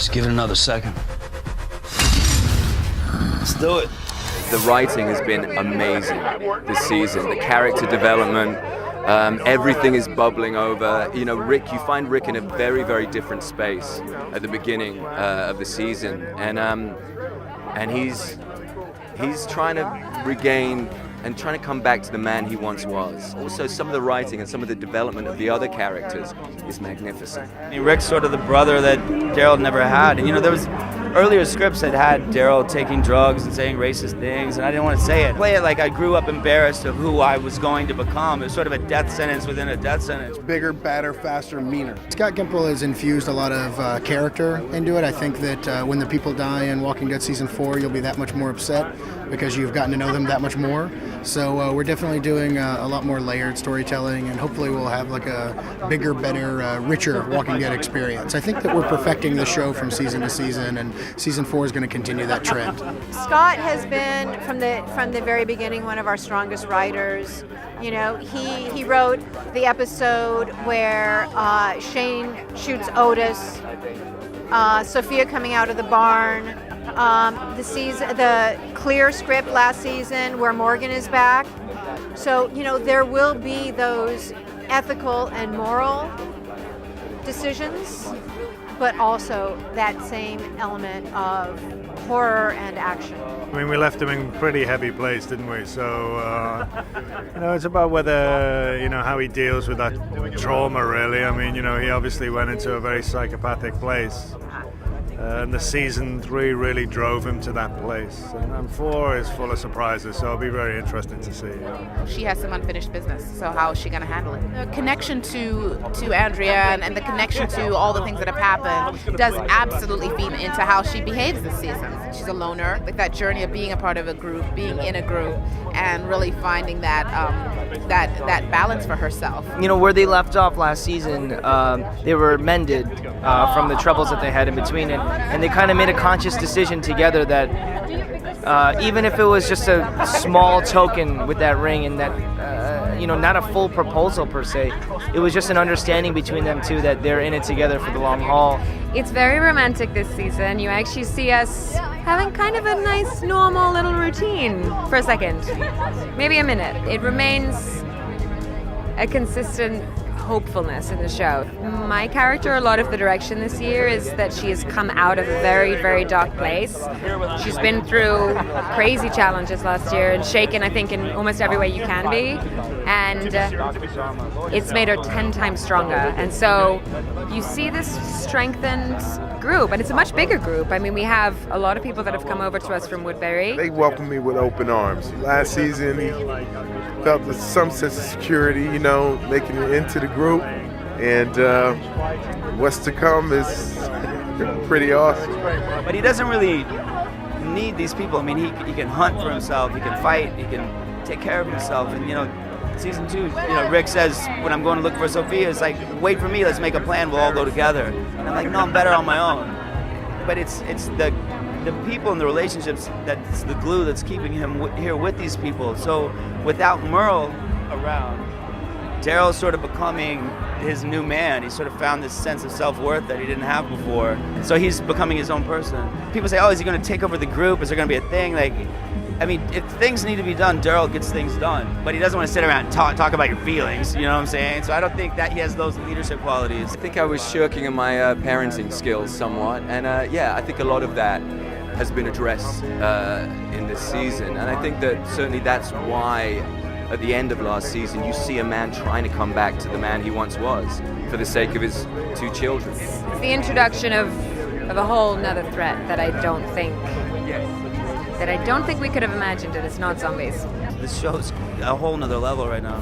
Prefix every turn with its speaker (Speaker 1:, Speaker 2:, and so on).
Speaker 1: Just give it another second. Let's do it.
Speaker 2: The writing has been amazing this season. The character development, everything is bubbling over. You know, you find Rick in a very, very different space at the beginning of the season, and he's trying to regain and trying to come back to the man he once was. Also, some of the writing and some of the development of the other characters is magnificent.
Speaker 3: I mean, Rick's sort of the brother that Daryl never had. And, you know, there was earlier scripts that had Daryl taking drugs and saying racist things, and I didn't want to say it. Play it like I grew up embarrassed of who I was going to become. It was sort of a death sentence within a death sentence.
Speaker 4: Bigger, badder, faster, meaner. Scott Gimple has infused a lot of character into it. I think that when the people die in Walking Dead Season 4, you'll be that much more upset because you've gotten to know them that much more. So we're definitely doing a lot more layered storytelling, and hopefully we'll have like a bigger, better, richer Walking Dead experience. I think that we're perfecting the show from season to season, and Season 4 is going to continue that trend.
Speaker 5: Scott has been, from the very beginning, one of our strongest writers. You know, he wrote the episode where Shane shoots Otis, Sophia coming out of the barn, the Clear script last season where Morgan is back. So, you know, there will be those ethical and moral decisions, but also that same element of horror and action.
Speaker 6: I mean, we left him in a pretty heavy place, didn't we? So, you know, it's about whether, you know, how he deals with that trauma, really. I mean, you know, he obviously went into a very psychopathic place. And the season 3 really drove him to that place. And 4 is full of surprises, so it'll be very interesting to see.
Speaker 7: She has some unfinished business, so how is she going to handle it? The connection to Andrea and the connection to all the things that have happened does absolutely feed into how she behaves this season. She's a loner, like that journey of being a part of a group, being in a group, and really finding that that balance for herself.
Speaker 8: You know, where they left off last season, they were mended from the troubles that they had in between it. And they kind of made a conscious decision together that even if it was just a small token with that ring and that, you know, not a full proposal per se, it was just an understanding between them two that they're in it together for the long haul.
Speaker 9: It's very romantic this season. You actually see us having kind of a nice, normal little routine for a second, maybe a minute. It remains a consistent hopefulness in the show. My character, a lot of the direction this year is that she has come out of a very, very dark place. She's been through crazy challenges last year and shaken, I think, in almost every way you can be. And it's made her 10 times stronger. And so you see this strengthened group, and it's a much bigger group. I mean, we have a lot of people that have come over to us from Woodbury.
Speaker 10: They welcomed me with open arms. Last season, he felt some sense of security, you know, making it into the group, and what's to come is pretty awesome.
Speaker 3: But he doesn't really need these people. I mean, he can hunt for himself, he can fight, he can take care of himself, and, you know, Season 2, you know, Rick says, when I'm going to look for Sophia, it's like, wait for me, let's make a plan, we'll all go together. And I'm like, no, I'm better on my own. But it's the people and the relationships that's the glue that's keeping him here with these people. So without Merle around, Daryl's sort of becoming his new man. He sort of found this sense of self-worth that he didn't have before. So he's becoming his own person. People say, oh, is he going to take over the group? Is there going to be a thing? Like, I mean, if things need to be done, Daryl gets things done. But he doesn't want to sit around and talk about your feelings, you know what I'm saying? So I don't think that he has those leadership qualities.
Speaker 2: I think I was shirking in my parenting skills somewhat, and yeah, I think a lot of that has been addressed in this season. And I think that certainly that's why at the end of last season you see a man trying to come back to the man he once was for the sake of his 2 children.
Speaker 9: It's the introduction of a whole nother threat that I don't think we could have imagined, and it's not zombies.
Speaker 3: This show's a whole nother level right now.